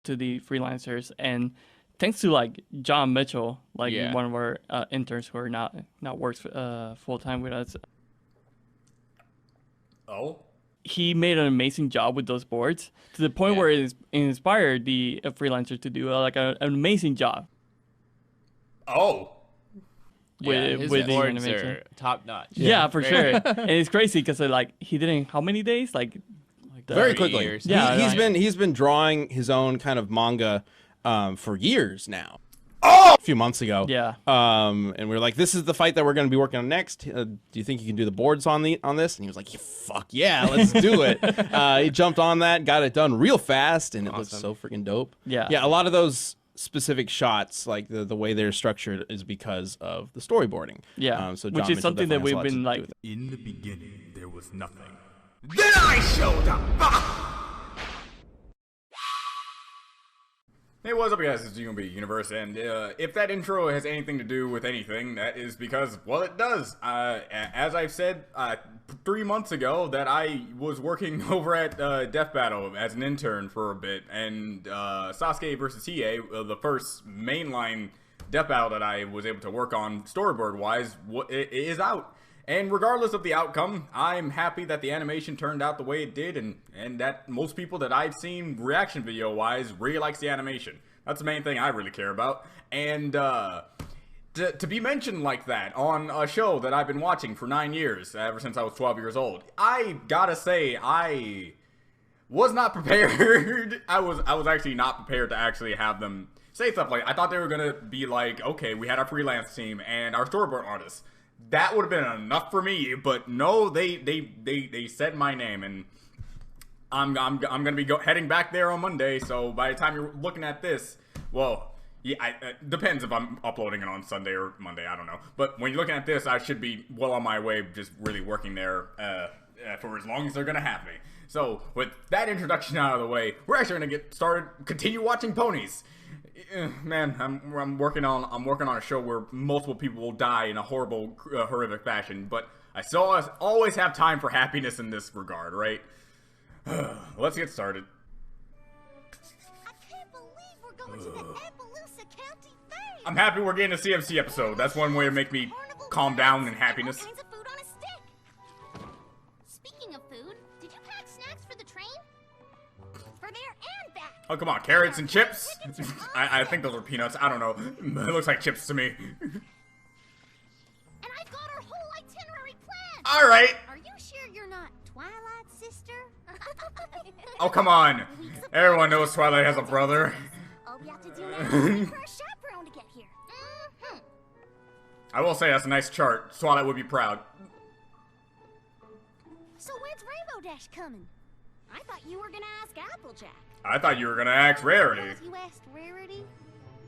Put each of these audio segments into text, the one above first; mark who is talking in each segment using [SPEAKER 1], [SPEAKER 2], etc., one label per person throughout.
[SPEAKER 1] to the freelancers, and thanks to like John Mitchell, like one of our interns who are not works full time with us.
[SPEAKER 2] Oh.
[SPEAKER 1] He made an amazing job with those boards to the point where it inspired the freelancers to do like an amazing job.
[SPEAKER 2] Oh.
[SPEAKER 3] His boards are top notch.
[SPEAKER 1] Yeah, for sure. And it's crazy because like he did it in how many days? Like
[SPEAKER 4] very quickly.
[SPEAKER 3] Years.
[SPEAKER 1] Yeah,
[SPEAKER 4] he's been drawing his own kind of manga for years now. A few months ago.
[SPEAKER 1] Yeah.
[SPEAKER 4] And we were like, this is the fight that we're going to be working on next. Do you think you can do the boards on this? And he was like, fuck yeah, let's do it. He jumped on that, got it done real fast, and it looks so freaking dope.
[SPEAKER 1] Yeah.
[SPEAKER 4] Yeah, a lot of those specific shots, like the way they're structured, is because of the storyboarding.
[SPEAKER 1] Yeah.
[SPEAKER 4] So
[SPEAKER 1] which is something that we've been like.
[SPEAKER 2] In the beginning, there was nothing. Then I showed up! Hey, what's up, guys? It's UMB Universe, and if that intro has anything to do with anything, that is because, well, it does. As I've said 3 months ago, that I was working over at Death Battle as an intern for a bit, and Sasuke vs. Hiei, the first mainline Death Battle that I was able to work on storyboard-wise, it is out. And regardless of the outcome, I'm happy that the animation turned out the way it did, and that most people that I've seen reaction video-wise really likes the animation. That's the main thing I really care about. And to be mentioned like that on a show that I've been watching for 9 years, ever since I was 12 years old, I gotta say, I was not prepared. I was actually not prepared to actually have them say stuff like, I thought they were gonna be like, okay, we had our freelance team and our storyboard artists. That would have been enough for me, but no, they said my name, and I'm gonna be heading back there on Monday. So by the time you're looking at this, well, yeah, it depends if I'm uploading it on Sunday or Monday. I don't know. But when you're looking at this, I should be well on my way, just really working there for as long as they're gonna have me. So with that introduction out of the way, we're actually gonna get started. Continue watching ponies. Man, I'm working on a show where multiple people will die in a horrible, horrific fashion, but I still always have time for happiness in this regard, right? Let's get started.
[SPEAKER 5] I can't believe we're going to the Appaloosa County Fair.
[SPEAKER 2] I'm happy we're getting a CMC episode. That's one way to make me calm down in happiness.
[SPEAKER 5] All kinds of food on a stick. Speaking of food, did you pack snacks for the train? For there and back.
[SPEAKER 2] Oh, come on, carrots and chips? I think those are peanuts. I don't know. It looks like chips to me.
[SPEAKER 5] And I've got our whole itinerary planned.
[SPEAKER 2] All right.
[SPEAKER 5] Are you sure you're not Twilight's sister?
[SPEAKER 2] Oh, come on. Everyone knows Twilight has a brother.
[SPEAKER 5] All we have to do now is wait for a chaperone to get here.
[SPEAKER 2] I will say that's a nice chart. Twilight would be proud.
[SPEAKER 5] So when's Rainbow Dash coming? I thought you were gonna ask Applejack.
[SPEAKER 2] I thought you were gonna ask Rarity.
[SPEAKER 5] You asked Rarity?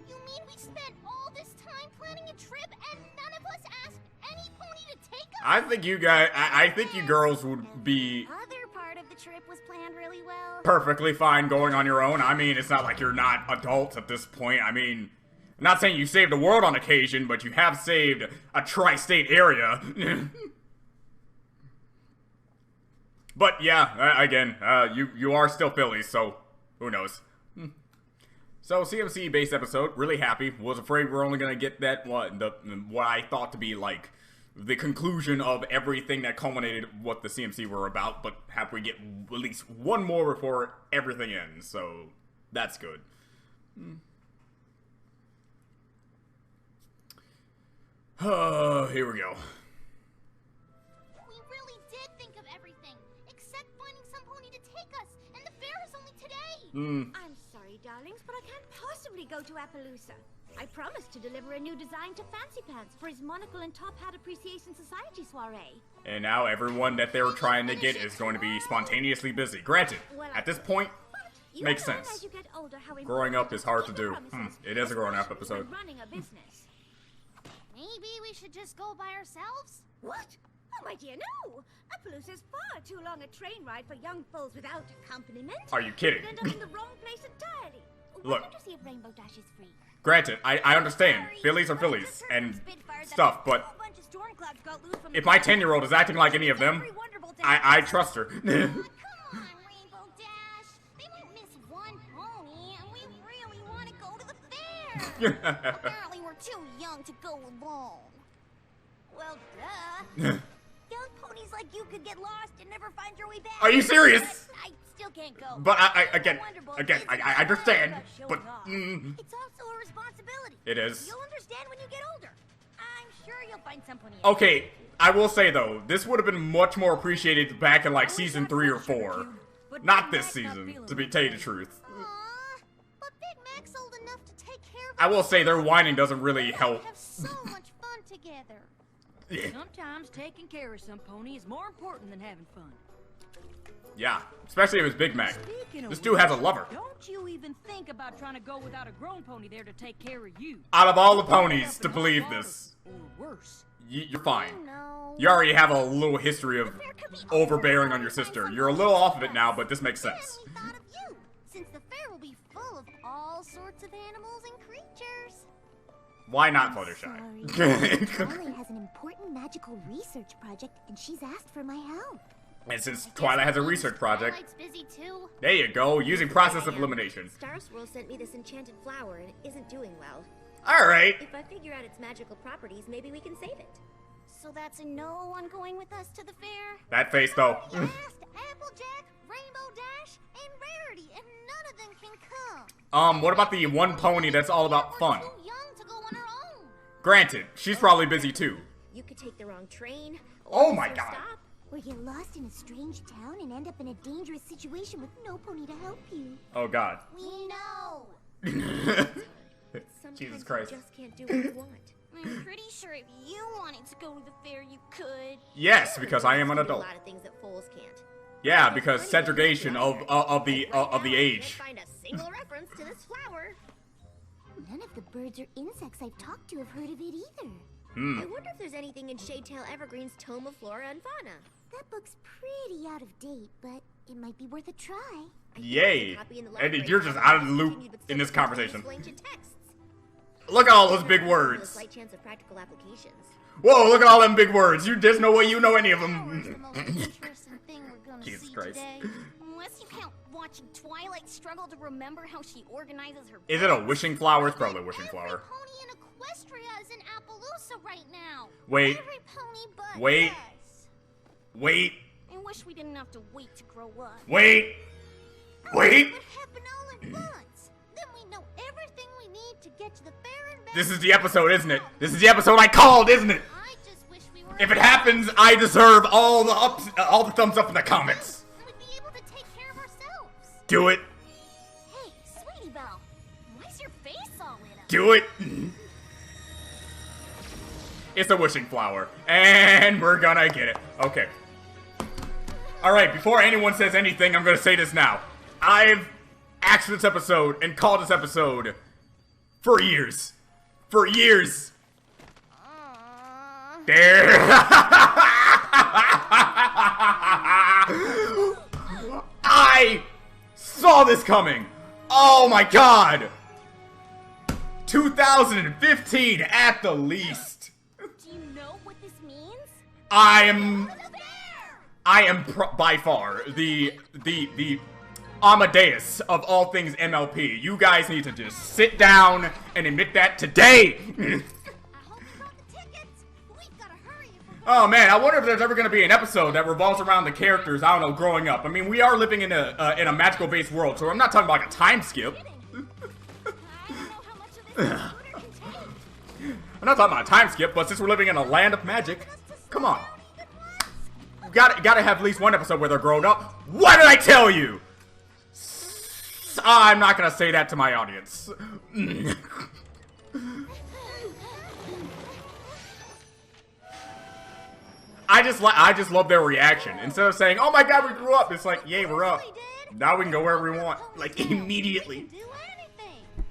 [SPEAKER 5] You mean we spent all this time planning a trip and none of us asked any pony to take us?
[SPEAKER 2] I think you guys, I think you girls would be
[SPEAKER 5] Other part of the trip was planned really well.
[SPEAKER 2] perfectly fine going on your own. I mean, it's not like you're not adults at this point. I mean, I'm not saying you saved the world on occasion, but you have saved a tri-state area. But yeah, again, you are still Phillies, so who knows. So CMC based episode, really happy. Was afraid we're only gonna get that what I thought to be like the conclusion of everything that culminated what the CMC were about, but happy we get at least one more before everything ends. So that's good. Here we go.
[SPEAKER 5] We really did think of everything, except finding some pony to take us, and the fair is only today.
[SPEAKER 6] I'm sorry, darlings, but I can't possibly go to Appaloosa. I promised to deliver a new design to Fancy Pants for his Monocle and Top Hat Appreciation Society soiree.
[SPEAKER 2] And now everyone that they were trying to get is going to be spontaneously busy. Granted, at this point,
[SPEAKER 6] You
[SPEAKER 2] makes
[SPEAKER 6] learn
[SPEAKER 2] sense.
[SPEAKER 6] as you get older how
[SPEAKER 2] Growing up
[SPEAKER 6] important
[SPEAKER 2] is hard
[SPEAKER 6] it
[SPEAKER 2] to
[SPEAKER 6] is keep
[SPEAKER 2] do.
[SPEAKER 6] promises,
[SPEAKER 2] It is a growing up
[SPEAKER 6] especially
[SPEAKER 2] episode.
[SPEAKER 6] when running a business.
[SPEAKER 5] Maybe we should just go by ourselves?
[SPEAKER 6] What? Oh, my dear, no! Appaloosa is far too long a train ride for young foals without accompaniment.
[SPEAKER 2] Are you kidding?
[SPEAKER 6] You'd end up in the wrong place entirely.
[SPEAKER 5] Why
[SPEAKER 2] Look.
[SPEAKER 5] don't you see if Rainbow Dash is free?
[SPEAKER 2] Granted, I understand. Phillies are Phillies and stuff, but if my 10-year-old is acting like any of them, I trust her.
[SPEAKER 5] Come on, Rainbow Dash. They won't miss one pony, and we Apparently we're too young to go alone.
[SPEAKER 6] Well, duh. Young ponies like you could get lost and never find your way back.
[SPEAKER 2] Are you serious?
[SPEAKER 6] I still can't go.
[SPEAKER 2] But I understand.
[SPEAKER 6] Showing
[SPEAKER 2] But
[SPEAKER 6] off. It's also a responsibility.
[SPEAKER 2] it is.
[SPEAKER 6] You'll understand when you get older. I'm sure you'll find some pony.
[SPEAKER 2] Okay, I will say though, this would have been much more appreciated back in like season 3 or 4. Not this season, to tell you the truth.
[SPEAKER 5] Aww, but Big Mac's old enough to take care of
[SPEAKER 2] I will say their whining doesn't really help.
[SPEAKER 5] have so much fun together.
[SPEAKER 7] Sometimes taking care of some pony is more important than having fun.
[SPEAKER 2] Yeah, especially if it's Big Mac.
[SPEAKER 7] Speaking of
[SPEAKER 2] This dude has a
[SPEAKER 7] which,
[SPEAKER 2] lover.
[SPEAKER 7] Don't you even think about trying to go without a grown pony there to take care of you.
[SPEAKER 2] Out of all the ponies to believe this,
[SPEAKER 7] Or worse.
[SPEAKER 2] you're fine.
[SPEAKER 5] No.
[SPEAKER 2] You already have a little history of overbearing on your sister. You're a little off of it now, but this makes
[SPEAKER 5] And
[SPEAKER 2] sense.
[SPEAKER 5] we thought of you, since the fair will be full of all sorts of animals and creatures.
[SPEAKER 2] Why not
[SPEAKER 5] Sorry.
[SPEAKER 2] Fluttershy?
[SPEAKER 5] Twila has an important magical research project, and she's asked for my help.
[SPEAKER 2] And since Twila has a research project,
[SPEAKER 5] Twilight's busy too.
[SPEAKER 2] there you go, using process of elimination.
[SPEAKER 8] Star Swirl sent me this enchanted flower and it isn't doing well.
[SPEAKER 2] Alright.
[SPEAKER 8] If I figure out its magical properties, maybe we can save it.
[SPEAKER 5] So that's a no on going with us to the fair?
[SPEAKER 2] That face though.
[SPEAKER 5] We asked Applejack, Rainbow Dash, and Rarity, and none of them can come.
[SPEAKER 2] What about the one pony that's all about fun?
[SPEAKER 5] We're too young to go on our own.
[SPEAKER 2] Granted, she's probably busy too.
[SPEAKER 8] You could take the wrong train.
[SPEAKER 2] Oh
[SPEAKER 8] Or
[SPEAKER 2] my
[SPEAKER 8] miss
[SPEAKER 2] God.
[SPEAKER 8] our stop.
[SPEAKER 5] Or get lost in a strange town and end up in a dangerous situation with no pony to help you.
[SPEAKER 2] Oh god.
[SPEAKER 5] We know.
[SPEAKER 8] Sometimes
[SPEAKER 2] Jesus Christ.
[SPEAKER 8] you just can't do what you want.
[SPEAKER 5] I'm pretty sure if you wanted to go to the fair, you could.
[SPEAKER 2] Yes, because I am an
[SPEAKER 8] You can do
[SPEAKER 2] adult.
[SPEAKER 8] A lot of things that foals can't.
[SPEAKER 2] Yeah, because segregation of the age.
[SPEAKER 8] Can't find a single reference to this flower.
[SPEAKER 5] None of the birds or insects I've talked to have heard of it either.
[SPEAKER 8] I wonder if there's anything in Shadetail Evergreen's Tome of Flora and Fauna.
[SPEAKER 5] That book's pretty out of date, but it might be worth a try.
[SPEAKER 8] I think
[SPEAKER 2] Yay.
[SPEAKER 8] there's a copy in the
[SPEAKER 2] And
[SPEAKER 8] library
[SPEAKER 2] you're just
[SPEAKER 8] cabinet
[SPEAKER 2] out of the loop
[SPEAKER 8] continued with
[SPEAKER 2] in this
[SPEAKER 8] still
[SPEAKER 2] conversation.
[SPEAKER 8] useful ancient texts.
[SPEAKER 2] Look at all those big
[SPEAKER 8] There's a
[SPEAKER 2] words.
[SPEAKER 8] slight chance of practical applications.
[SPEAKER 2] Whoa, look at all them big words. There's no way you know any of
[SPEAKER 5] Power's the
[SPEAKER 2] them.
[SPEAKER 5] most interesting thing we're gonna
[SPEAKER 2] Jesus
[SPEAKER 5] see
[SPEAKER 2] Christ.
[SPEAKER 5] today. Unless you count watching Twilight struggle to remember how she organizes her.
[SPEAKER 2] Is it a wishing flower? It's probably a wishing flower.
[SPEAKER 5] Every pony in Equestria is in Appaloosa right now.
[SPEAKER 2] Wait.
[SPEAKER 5] Every pony but
[SPEAKER 2] Wait.
[SPEAKER 5] us.
[SPEAKER 2] Wait.
[SPEAKER 5] I wish we didn't have to wait to grow up.
[SPEAKER 2] Wait. Wait.
[SPEAKER 5] It would happen all at once. Then we know everything we need to get to the fair and back.
[SPEAKER 2] This is the episode, isn't it? This is the episode I called, isn't it?
[SPEAKER 5] I just wish we were.
[SPEAKER 2] If it happens, I deserve all the thumbs up in the comments.
[SPEAKER 5] We'd be able to take care of ourselves.
[SPEAKER 2] Do it.
[SPEAKER 5] Hey, Sweetie Belle, why's your face all lit up?
[SPEAKER 2] Do it. It's a wishing flower. And we're gonna get it. Okay. Alright, before anyone says anything, I'm gonna say this now. I've asked this episode and called this episode for years. For years. There. I saw this coming. Oh my god. 2015 at the least.
[SPEAKER 5] Do you know what this means?
[SPEAKER 2] I am
[SPEAKER 5] The fair!
[SPEAKER 2] by far the Amadeus of all things MLP. You guys need to just sit down and admit that today.
[SPEAKER 5] I hope you got the tickets. We've gotta hurry if we're
[SPEAKER 2] Oh man, I wonder if there's ever going to be an episode that revolves around the characters, I don't know, growing up. I mean, we are living in a magical-based world, so I'm not talking about like a time skip.
[SPEAKER 5] I don't know how much of this scooter can take.
[SPEAKER 2] I'm not talking about a time skip, but since we're living in a land of magic, come on. Gotta have at least one episode where they're grown up. What did I tell you? I'm not gonna say that to my audience. I just love their reaction. Instead of saying, "Oh my God, we grew up," it's like, "Yay, we're up. Now we can go wherever we want." Like immediately.
[SPEAKER 5] We can do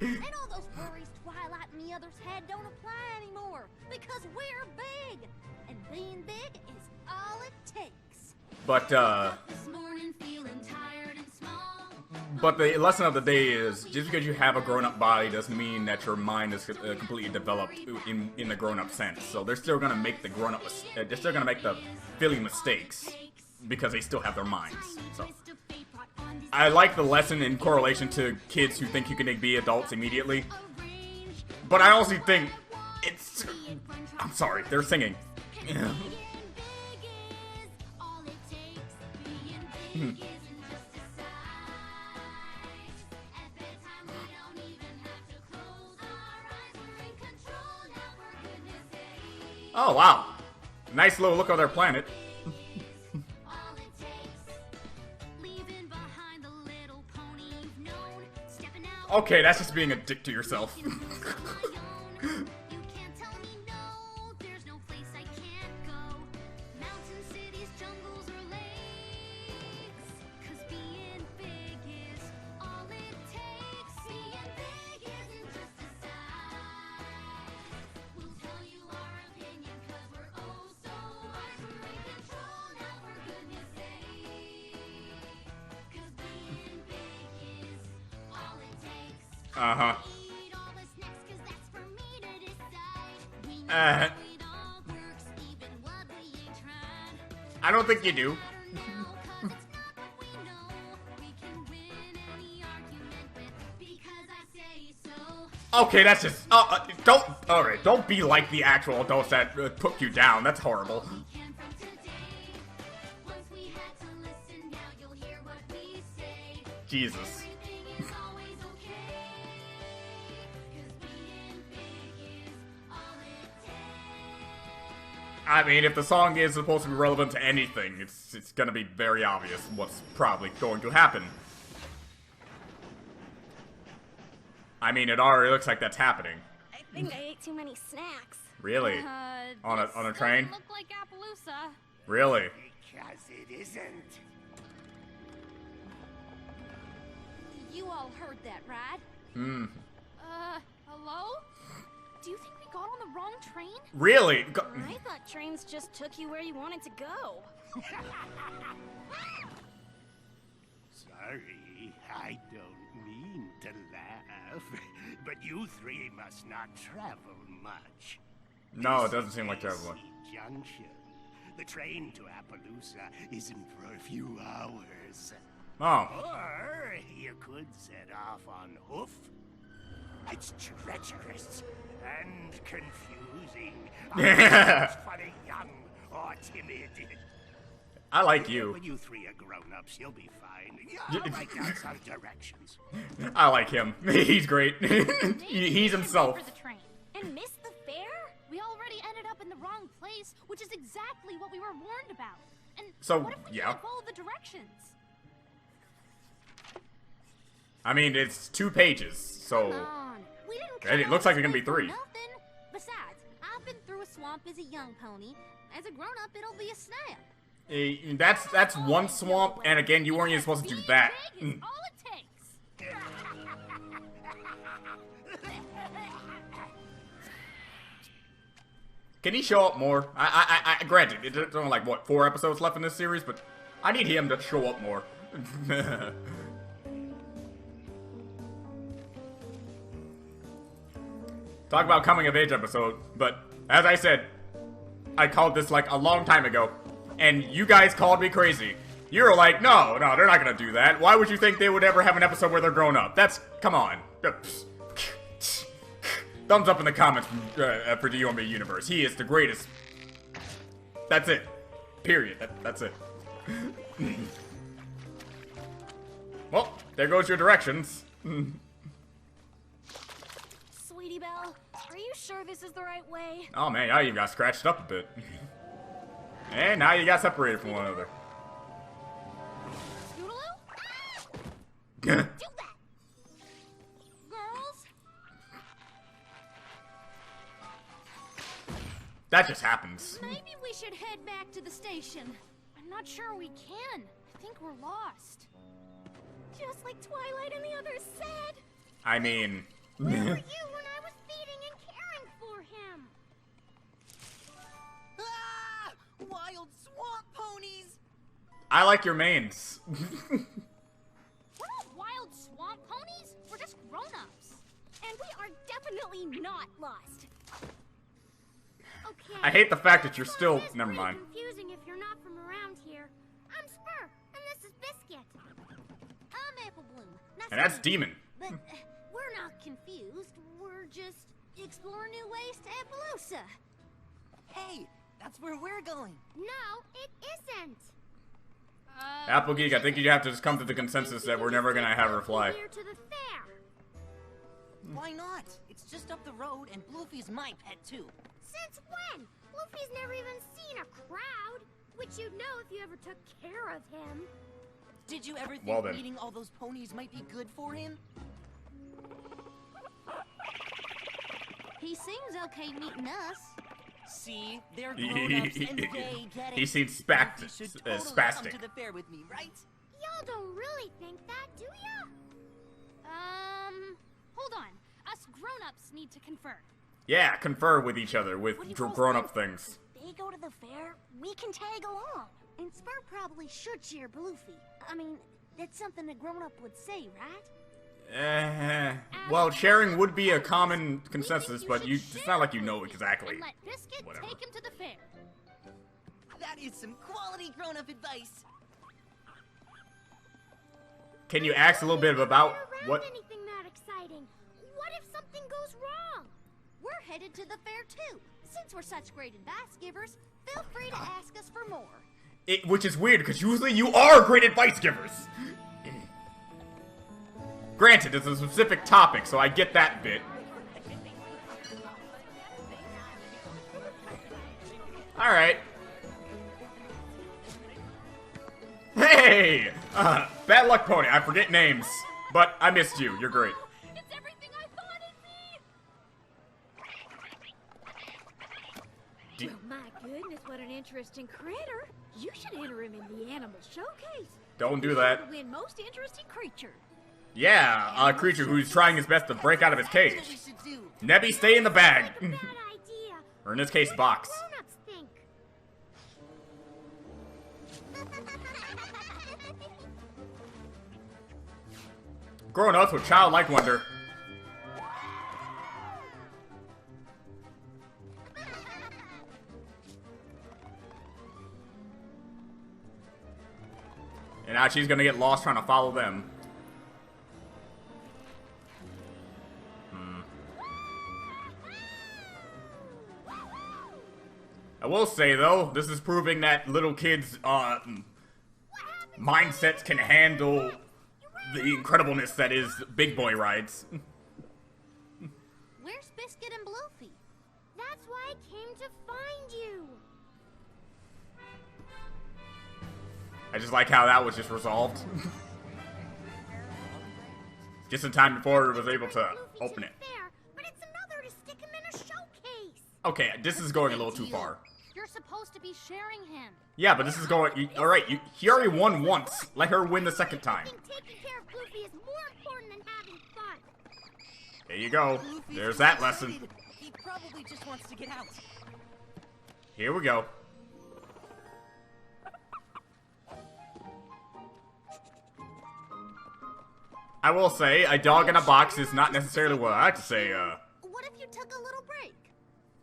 [SPEAKER 5] anything. And all those worries Twilight and the others had don't apply anymore because we're big, and being big is all it takes.
[SPEAKER 2] But
[SPEAKER 5] This morning feeling tired and small.
[SPEAKER 2] But the lesson of the day is, just because you have a grown-up body doesn't mean that your mind is completely developed in the grown-up sense. So they're still gonna make the grown-up, they're still gonna make the feeling mistakes because they still have their minds. So I like the lesson in correlation to kids who think you can be adults immediately. But I also think it's... I'm sorry, they're singing. Oh, wow. Nice little look on their planet. Okay, that's just being a dick to yourself. Uh-huh. I don't think you do. Okay, that's just... don't... Alright, don't be like the actual adults that took you down. That's horrible. Jesus. I mean, if the song is supposed to be relevant to anything, it's gonna be very obvious what's probably going to happen. I mean, it already looks like that's happening.
[SPEAKER 8] I think I ate too many snacks.
[SPEAKER 2] Really? On a train?
[SPEAKER 6] Look like Appaloosa.
[SPEAKER 2] Really?
[SPEAKER 9] Because it isn't.
[SPEAKER 6] You all heard that, right? Hello? Do you think we got on the wrong train?
[SPEAKER 2] Really?
[SPEAKER 8] I thought trains just took you where you wanted to go.
[SPEAKER 9] Sorry, I don't mean to laugh, but you three must not travel much.
[SPEAKER 2] No, it doesn't seem like traveling.
[SPEAKER 9] Junction. The train to Appaloosa isn't for a few hours.
[SPEAKER 2] Oh.
[SPEAKER 9] Or you could set off on hoof. It's treacherous and confusing. For the young or timid.
[SPEAKER 2] I like you.
[SPEAKER 9] When you three are grown-ups, you'll be fine. I'll write down some directions.
[SPEAKER 2] I like him. He's great. He's himself.
[SPEAKER 6] For the train.
[SPEAKER 8] And miss the fare?
[SPEAKER 6] We already ended up in the wrong place, which is exactly what we were warned about. And
[SPEAKER 2] So,
[SPEAKER 6] what if we
[SPEAKER 2] yeah.
[SPEAKER 6] can't follow the directions?
[SPEAKER 2] I mean, it's 2 pages, so...
[SPEAKER 6] Come on. We didn't
[SPEAKER 2] And it
[SPEAKER 6] come
[SPEAKER 2] looks
[SPEAKER 6] all
[SPEAKER 2] like it's gonna be
[SPEAKER 6] this way
[SPEAKER 2] 3.
[SPEAKER 6] for nothing. Besides, I've been through a swamp as a young pony. As a grown-up, it'll be a snap.
[SPEAKER 2] That's one swamp, and again, you weren't even supposed to do that.
[SPEAKER 6] Big is all it takes.
[SPEAKER 2] Can he show up more? Granted, it's only like, what, 4 episodes left in this series, but I need him to show up more. Talk about coming of age episode, but as I said, I called this like a long time ago, and you guys called me crazy. You were like, no, they're not gonna do that. Why would you think they would ever have an episode where they're grown up? Come on. Thumbs up in the comments for the UMB universe. He is the greatest. That's it. Period. That's it. Well, there goes your directions.
[SPEAKER 8] Sweetie Belle, are you sure this is the right way?
[SPEAKER 2] Oh man, now you got scratched up a bit. And now you got separated from one another.
[SPEAKER 6] Scootaloo? Do that! Girls?
[SPEAKER 2] That just happens.
[SPEAKER 6] Maybe we should head back to the station. I'm not sure we can. I think we're lost.
[SPEAKER 8] Just like Twilight and the others said.
[SPEAKER 2] I mean...
[SPEAKER 8] Where were you when I was feeding and caring for him?
[SPEAKER 7] Ah! Wild swamp ponies!
[SPEAKER 2] I like your mains.
[SPEAKER 6] We're not wild swamp ponies. We're just grown-ups.
[SPEAKER 8] And we are definitely not lost. Okay.
[SPEAKER 2] I hate the fact that you're
[SPEAKER 8] Well,
[SPEAKER 2] still...
[SPEAKER 8] it is
[SPEAKER 2] Never
[SPEAKER 8] pretty
[SPEAKER 2] mind.
[SPEAKER 8] confusing if you're not from around here. I'm Spur, and this is Biscuit.
[SPEAKER 6] I'm Apple Bloom. Nice
[SPEAKER 2] And that's
[SPEAKER 6] to meet you.
[SPEAKER 2] Demon.
[SPEAKER 6] But we're not confused. We're just
[SPEAKER 5] Explore new ways to Appaloosa.
[SPEAKER 10] Hey, that's where we're going.
[SPEAKER 8] No, it isn't.
[SPEAKER 2] Applegeek, I think you have to just come to the consensus that we're never gonna have her fly.
[SPEAKER 8] Here to the fair.
[SPEAKER 10] Why not? It's just up the road, and Bluefy's my pet too.
[SPEAKER 8] Since when? Luffy's never even seen a crowd, which you'd know if you ever took care of him.
[SPEAKER 10] Did you ever think meeting all those ponies might be good for him?
[SPEAKER 5] He seems okay meeting us.
[SPEAKER 10] See, they're grown-ups and they get it.
[SPEAKER 2] He seems
[SPEAKER 10] Luffy should totally
[SPEAKER 2] spastic.
[SPEAKER 10] come to the fair with me, right?
[SPEAKER 8] Y'all don't really think that, do ya?
[SPEAKER 5] Hold on. Us grown-ups need to confer.
[SPEAKER 2] Yeah, confer with each other with grown-up things.
[SPEAKER 6] They go to the fair, we can tag along. And Spur probably should cheer Bluefy. I mean, that's something a grown-up would say, right?
[SPEAKER 2] Well, sharing would be a common consensus, but it's not like you know exactly.
[SPEAKER 5] And let Biscuit
[SPEAKER 2] Whatever.
[SPEAKER 5] take him to the fair.
[SPEAKER 10] That is some quality grown-up advice.
[SPEAKER 2] Can you ask a little bit about what...
[SPEAKER 8] Anything that exciting? What if something goes wrong?
[SPEAKER 5] We're headed to the fair too. Since we're such great advice givers, feel free to ask us for more.
[SPEAKER 2] Which is weird, because usually you are great advice givers. Granted, it's a specific topic, so I get that bit. Alright. Hey! Bad luck, Pony. I forget names. But I missed you. You're great.
[SPEAKER 5] It's everything I thought it'd be!
[SPEAKER 7] Well, my goodness, what an interesting critter. You should enter him in the animal showcase.
[SPEAKER 2] Don't do that.
[SPEAKER 7] Win most interesting creature.
[SPEAKER 2] Yeah, a creature who's trying his best to break out of his cage. Nebby, stay in the bag.
[SPEAKER 8] Bad idea.
[SPEAKER 2] Or in this case, box.
[SPEAKER 8] Grown-ups think.
[SPEAKER 2] Grown-ups with childlike wonder. And now she's gonna get lost trying to follow them. I will say, though, this is proving that little kids' mindsets can handle the incredibleness that is big boy rides.
[SPEAKER 5] Where's Biscuit and Bluefy?
[SPEAKER 8] That's why I came to find you.
[SPEAKER 2] I just like how that was just resolved. Just in time before it was able to open it.
[SPEAKER 8] Fair, but it's another to stick him in a showcase.
[SPEAKER 2] Okay, this is going a little too far.
[SPEAKER 5] You're supposed to be sharing him.
[SPEAKER 2] Yeah, but this is going... Alright, he already won once. Let her win the second time.
[SPEAKER 8] I think taking care of Bluefy is more important than having fun.
[SPEAKER 2] There you go. There's that lesson.
[SPEAKER 10] He probably just wants to get out.
[SPEAKER 2] Here we go. I will say, a dog in a box is not necessarily what I like to say,
[SPEAKER 5] What if you took a little break?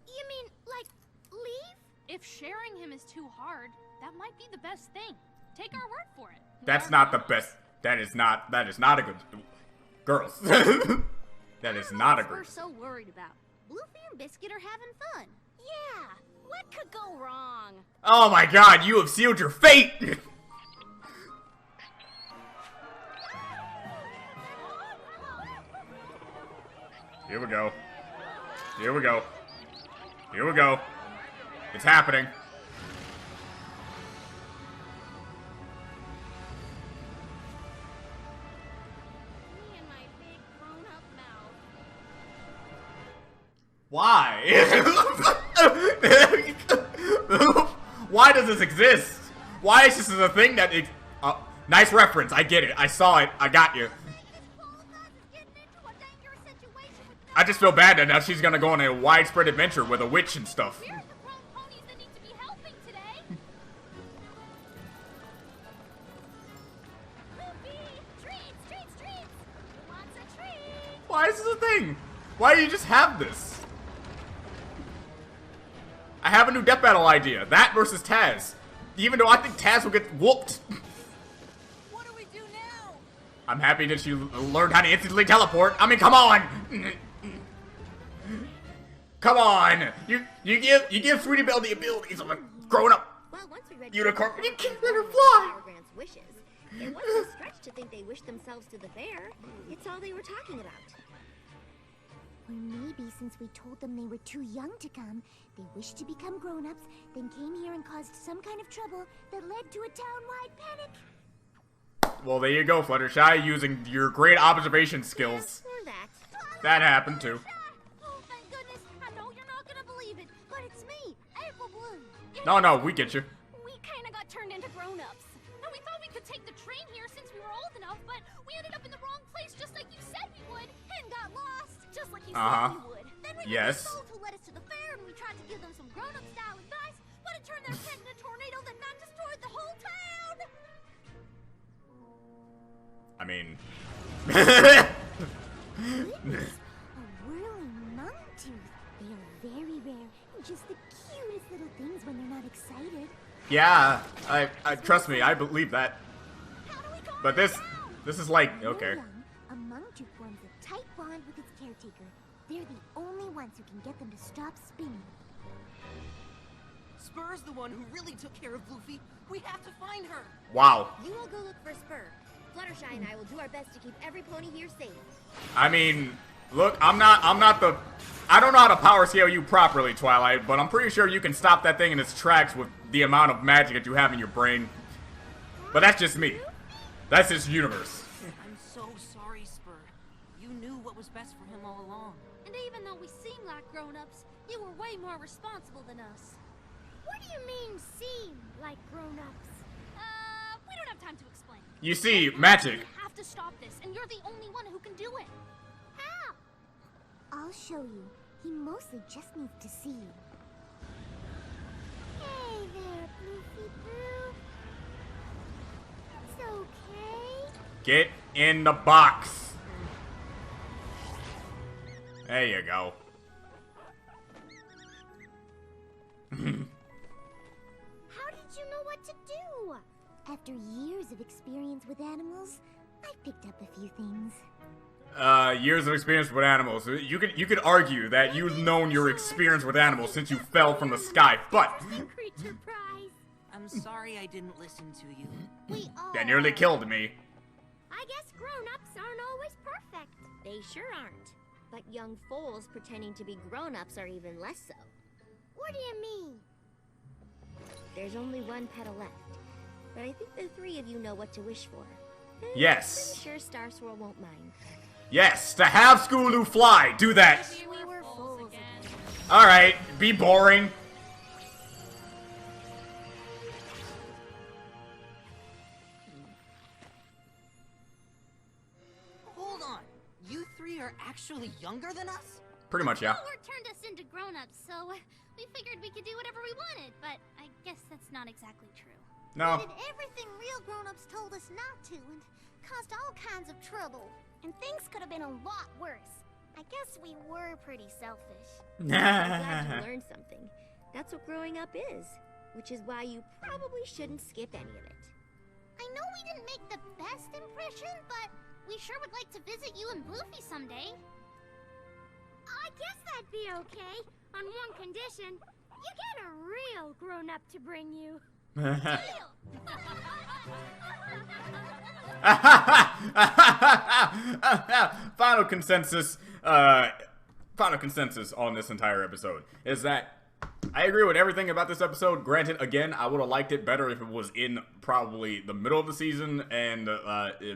[SPEAKER 8] You mean, like, leave?
[SPEAKER 5] If sharing him is too hard, that might be the best thing. Take our word for it.
[SPEAKER 2] That's not the best. That is not a good... Girls. That is not a good...
[SPEAKER 5] We're so worried about. Bluefy and Biscuit are having fun.
[SPEAKER 8] Yeah.
[SPEAKER 5] What could go wrong?
[SPEAKER 2] Oh my god, you have sealed your fate! Here we go. Here we go. Here we go. It's happening.
[SPEAKER 5] Me and my big grown-up mouth.
[SPEAKER 2] Why? Why does this exist? Why is this a thing that... nice reference. I get it. I saw it. I got you. I just feel bad that now she's gonna go on a widespread adventure with a witch and stuff.
[SPEAKER 5] We're the grown ponies that need to be helping today. Bluefy, treats, treats, treats. Who wants a treat?
[SPEAKER 2] Why is this a thing? Why do you just have this? I have a new death battle idea. That versus Taz. Even though I think Taz will get whooped.
[SPEAKER 10] What do we do now?
[SPEAKER 2] I'm happy that you learned how to instantly teleport. I mean, come on! Come on! You give Sweetie Belle the abilities of a grown-up unicorn. You can't let her fly!
[SPEAKER 6] Wishes. It wasn't a stretch to think they wished themselves to the fair. It's all they were talking about. Or maybe since we told them they were too young to come, they wished to become grown-ups, then came here and caused some kind of trouble that led to a town-wide panic.
[SPEAKER 2] Well, there you go, Fluttershy, using your great observation skills. That happened too.
[SPEAKER 5] Oh, thank goodness. I know you're not gonna believe it, but it's me, April Bloom.
[SPEAKER 2] No, we get you.
[SPEAKER 5] We kinda got turned into grown-ups. And we thought we could take the train here since we were old enough, but we ended up in the wrong place just like you said we would, and got lost just like you said we would. Then we met the souls who led us to the fair, and we tried to give them some grown-up style advice, but it turned their pet into a tornado that not destroyed the whole town.
[SPEAKER 2] I mean...
[SPEAKER 6] Goodness, a whirling monk-tooth. They are very rare, and just the cutest little things when they're not excited.
[SPEAKER 2] Yeah, I trust me, I believe that. But this is like, okay.
[SPEAKER 6] A monk-tooth forms a tight bond with its caretaker. They're the only ones who can get them to stop spinning.
[SPEAKER 10] Spur's the one who really took care of Bluefy. We have to find her.
[SPEAKER 2] Wow.
[SPEAKER 6] You all go look for Spur. Fluttershy and I will do our best to keep every pony here safe.
[SPEAKER 2] I mean, look, I don't know how to power scale you properly, Twilight, but I'm pretty sure you can stop that thing in its tracks with the amount of magic that you have in your brain. But that's just me. That's his universe.
[SPEAKER 10] I'm so sorry, Spur. You knew what was best for him all along.
[SPEAKER 5] And even though we seem like grown-ups, you were way more responsible than us.
[SPEAKER 8] What do you mean, seem like grown-ups?
[SPEAKER 5] We don't have time to explain.
[SPEAKER 2] You see, magic.
[SPEAKER 5] We have to stop this, and you're the only one who can do it.
[SPEAKER 8] How?
[SPEAKER 6] I'll show you. He mostly just needs to see you.
[SPEAKER 8] Hey there, Bluefy Boo. It's okay.
[SPEAKER 2] Get in the box. There you go.
[SPEAKER 8] How did you know what to do?
[SPEAKER 6] After years of experience with animals, I picked up a few things.
[SPEAKER 2] Years of experience with animals. You could argue that you've known your experience with animals since you fell from the sky, but
[SPEAKER 8] Creature prize.
[SPEAKER 10] I'm sorry I didn't listen to you.
[SPEAKER 8] We all
[SPEAKER 2] that nearly killed me.
[SPEAKER 8] I guess grown-ups aren't always perfect.
[SPEAKER 6] They sure aren't. But young foals pretending to be grown-ups are even less so.
[SPEAKER 8] What do you mean?
[SPEAKER 6] There's only one petal left. But I think the three of you know what to wish for.
[SPEAKER 2] Yes.
[SPEAKER 6] I'm sure Star Swirl won't mind.
[SPEAKER 2] Yes, to have Skooloo fly. Do that.
[SPEAKER 6] We were fools again.
[SPEAKER 2] Alright, be boring.
[SPEAKER 10] Hold on. You three are actually younger than us?
[SPEAKER 2] Pretty much, yeah.
[SPEAKER 5] Howard turned us into grown-ups, so we figured we could do whatever we wanted, but I guess that's not exactly true.
[SPEAKER 2] No.
[SPEAKER 5] We did everything real grown-ups told us not to, and caused all kinds of trouble.
[SPEAKER 8] And things could have been a lot worse. I guess we were pretty selfish.
[SPEAKER 6] I'm glad you learned something. That's what growing up is. Which is why you probably shouldn't skip any of it.
[SPEAKER 5] I know we didn't make the best impression, but we sure would like to visit you and Bluefy someday.
[SPEAKER 8] I guess that'd be okay, on one condition. You get a real grown-up to bring you.
[SPEAKER 2] Final consensus on this entire episode is that I agree with everything about this episode. Granted, again, I would have liked it better if it was in probably the middle of the season and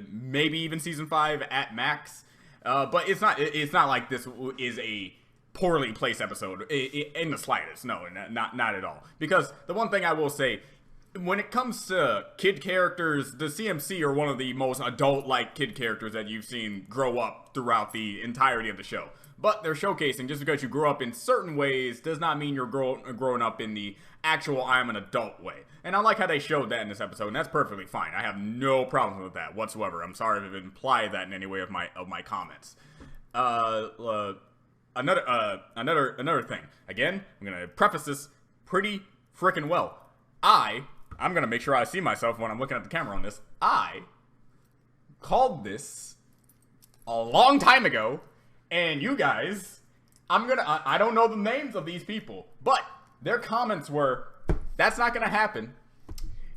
[SPEAKER 2] maybe even season 5 at max. But it's not like this is a poorly placed episode in the slightest. No, not at all. Because the one thing I will say, when it comes to kid characters, the CMC are one of the most adult-like kid characters that you've seen grow up throughout the entirety of the show. But they're showcasing just because you grow up in certain ways does not mean you're growing up in the actual I'm an adult way. And I like how they showed that in this episode, and that's perfectly fine. I have no problem with that whatsoever. I'm sorry if it implied that in any way of my comments. Another thing. Again, I'm gonna preface this pretty freaking well. I'm gonna make sure I see myself when I'm looking at the camera on this. I called this a long time ago, and you guys, I don't know the names of these people, but their comments were, that's not gonna happen.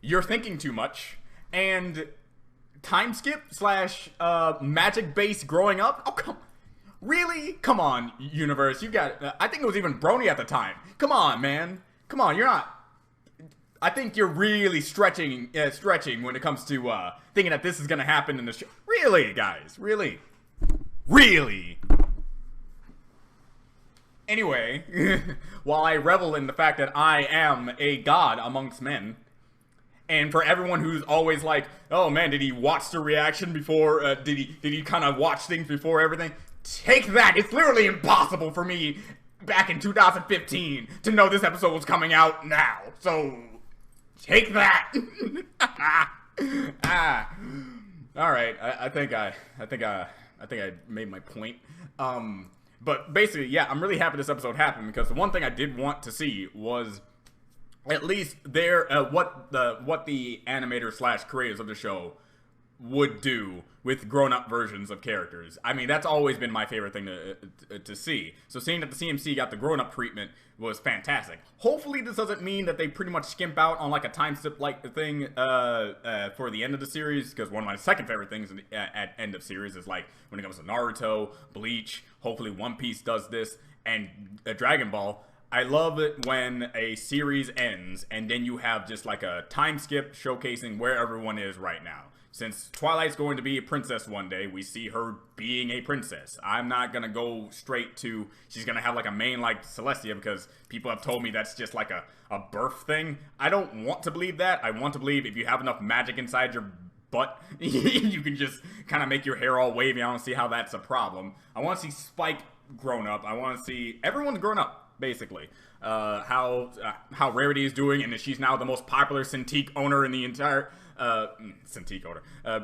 [SPEAKER 2] You're thinking too much. And time skip / magic base growing up? Oh, come really? Come on, universe. You got, I think it was even Brony at the time. Come on, man. Come on, you're not, I think you're really stretching when it comes to thinking that this is gonna happen in the show. Really, guys? Really? Really? Anyway, while I revel in the fact that I am a god amongst men, and for everyone who's always like, oh man, did he watch the reaction before, did he kind of watch things before everything? Take that! It's literally impossible for me back in 2015 to know this episode was coming out now. So, take that! Alright, I think I made my point. But basically, yeah, I'm really happy this episode happened because the one thing I did want to see was at least what the animators / creators of the show would do with grown-up versions of characters. I mean, that's always been my favorite thing to see. So seeing that the CMC got the grown-up treatment was fantastic. Hopefully this doesn't mean that they pretty much skimp out on like a time skip like thing for the end of the series, because one of my second favorite things at end of series is like when it comes to Naruto, Bleach, hopefully One Piece does this, and Dragon Ball. I love it when a series ends and then you have just like a time skip showcasing where everyone is right now. Since Twilight's going to be a princess one day, we see her being a princess. I'm not gonna go straight to, she's gonna have like a main like Celestia, because people have told me that's just like a birth thing. I don't want to believe that. I want to believe if you have enough magic inside your butt, you can just kind of make your hair all wavy. I don't see how that's a problem. I want to see Spike grown up. I want to see everyone's grown up, basically. How Rarity is doing, and that she's now the most popular Cintiq owner in the entire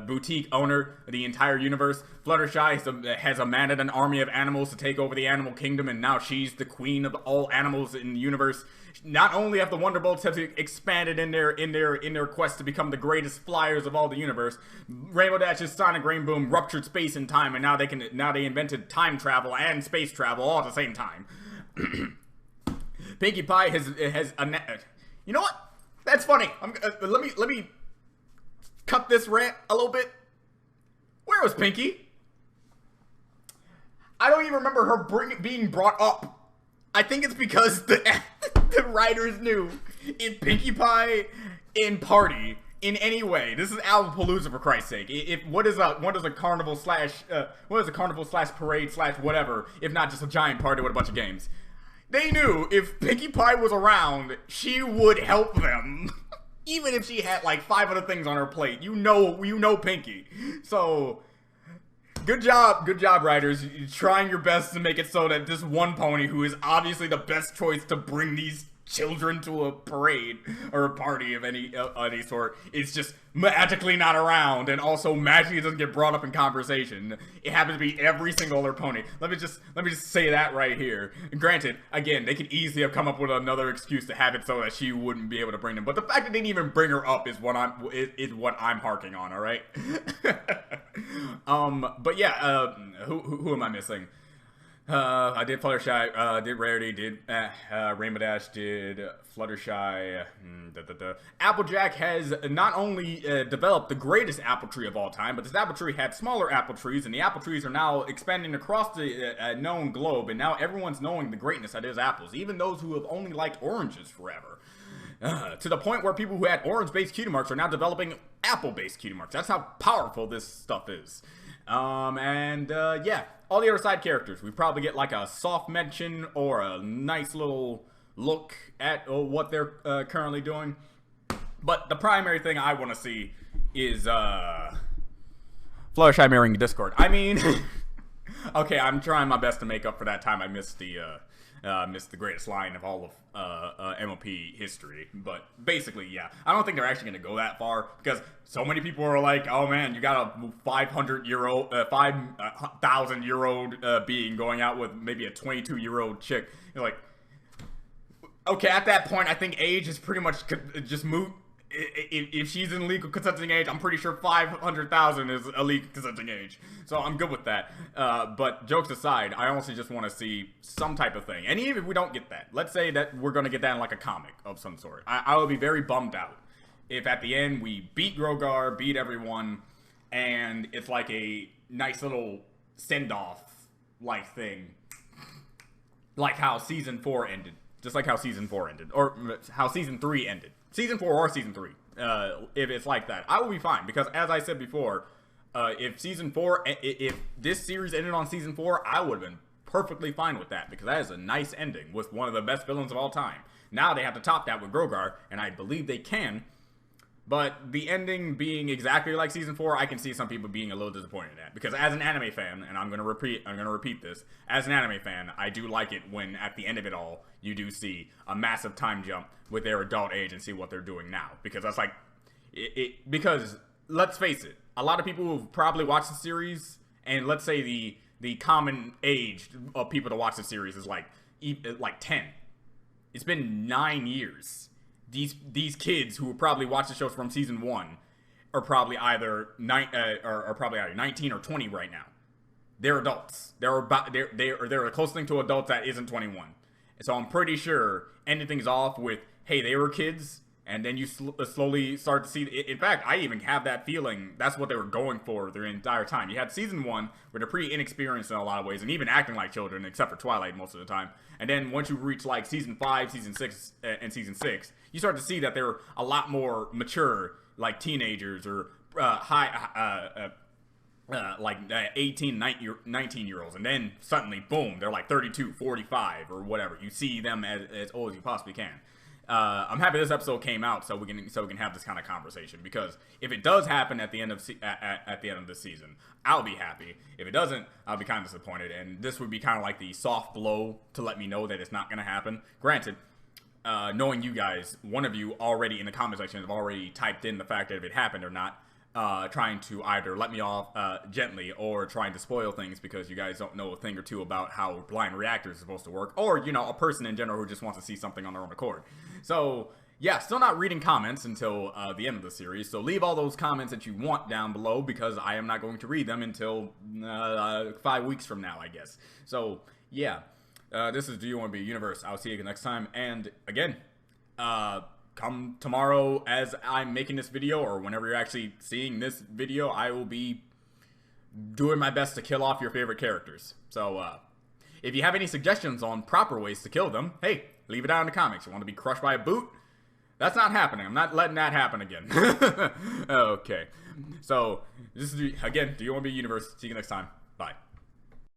[SPEAKER 2] boutique owner of the entire universe. Fluttershy has amassed an army of animals to take over the animal kingdom, and now she's the queen of all animals in the universe. Not only have the Wonderbolts have expanded in their quest to become the greatest flyers of all the universe, Rainbow Dash's Sonic Rainboom ruptured space and time, and now they invented time travel and space travel all at the same time. Pinkie Pie has you know what? That's funny. Let me cut this rant a little bit. Where was Pinkie? I don't even remember her being brought up. I think it's because the writers knew in Pinkie Pie, in Party, in any way. This is Appaloosa, for Christ's sake. What is a carnival / parade / whatever, if not just a giant party with a bunch of games? They knew if Pinkie Pie was around, she would help them. Even if she had like 5 other things on her plate. You know Pinkie. So, good job, writers. You're trying your best to make it so that this one pony, who is obviously the best choice to bring these children to a parade or a party of any sort, is just magically not around, and also magically doesn't get brought up in conversation. It happens to be every single other pony. Let me just say that right here. Granted, again, they could easily have come up with another excuse to have it so that she wouldn't be able to bring them, but the fact that they didn't even bring her up is what I'm harking on. All right. But yeah, who am I missing? I did Fluttershy, did Rarity, did Rainbow Dash, did Fluttershy. Applejack has not only developed the greatest apple tree of all time, but this apple tree had smaller apple trees, and the apple trees are now expanding across the known globe, and now everyone's knowing the greatness that is apples, even those who have only liked oranges forever. To the point where people who had orange-based cutie marks are now developing apple-based cutie marks. That's how powerful this stuff is. Yeah, all the other side characters, we probably get like a soft mention or a nice little look at what they're currently doing. But the primary thing I want to see is Fluttershy marrying Discord. I mean, okay, I'm trying my best to make up for that time I missed the greatest line of all of MLP history, but basically, yeah, I don't think they're actually going to go that far, because so many people are like, oh man, you got a 5,000-year-old being going out with maybe a 22-year-old chick. You're like, okay, at that point, I think age is pretty much just moot. if she's in legal consenting age, I'm pretty sure 500,000 is a legal consenting age. So I'm good with that. But jokes aside, I honestly just want to see some type of thing. And even if we don't get that, let's say that we're going to get that in like a comic of some sort. I would be very bummed out if at the end we beat Grogar, beat everyone, and it's like a nice little send-off like thing. Like how Season 4 ended. Just like how Season 4 ended. Or how Season 3 ended. Season 4 or Season 3. If it's like that, I will be fine. Because as I said before, if Season 4, if this series ended on Season 4, I would have been perfectly fine with that. Because that is a nice ending with one of the best villains of all time. Now they have to top that with Grogar, and I believe they can. But the ending being exactly like Season 4, I can see some people being a little disappointed at. Because as an anime fan, and I'm gonna repeat this, as an anime fan, I do like it when at the end of it all, you do see a massive time jump with their adult age and see what they're doing now. Because that's like, because let's face it, a lot of people who've probably watched the series, and let's say the common age of people to watch the series is like 10. It's been 9 years. These kids who probably watched the show from Season 1 are probably either 19 or 20 right now. They're adults. They're the closest thing to adults that isn't 21. So I'm pretty sure anything's off with, hey, they were kids, and then you slowly start to see. In fact, I even have that feeling that's what they were going for the entire time. You had Season 1 where they're pretty inexperienced in a lot of ways, and even acting like children, except for Twilight most of the time. And then once you reach like Season 5, Season 6, and Season 6, you start to see that they're a lot more mature, like teenagers or like 18, 19-year-olds. And then suddenly, boom, they're like 32, 45, or whatever. You see them as old as you possibly can. I'm happy this episode came out so we can have this kind of conversation, because if it does happen at the end of this season, I'll be happy. If it doesn't, I'll be kind of disappointed, and this would be kind of like the soft blow to let me know that it's not going to happen. Granted, knowing you guys, one of you already in the comment section have already typed in the fact that if it happened or not, trying to either let me off gently or trying to spoil things because you guys don't know a thing or two about how blind reactors are supposed to work, or, you know, a person in general who just wants to see something on their own accord. So, yeah, still not reading comments until the end of the series, so leave all those comments that you want down below, because I am not going to read them until 5 weeks from now, I guess. So, yeah, this is Do You Want to Be a Universe? I'll see you next time, and again, come tomorrow as I'm making this video, or whenever you're actually seeing this video, I will be doing my best to kill off your favorite characters. So, if you have any suggestions on proper ways to kill them, hey, leave it down in the comments. You want to be crushed by a boot? That's not happening. I'm not letting that happen again. Okay. So, this is, again, Do You Want to Be a Universe? See you next time. Bye.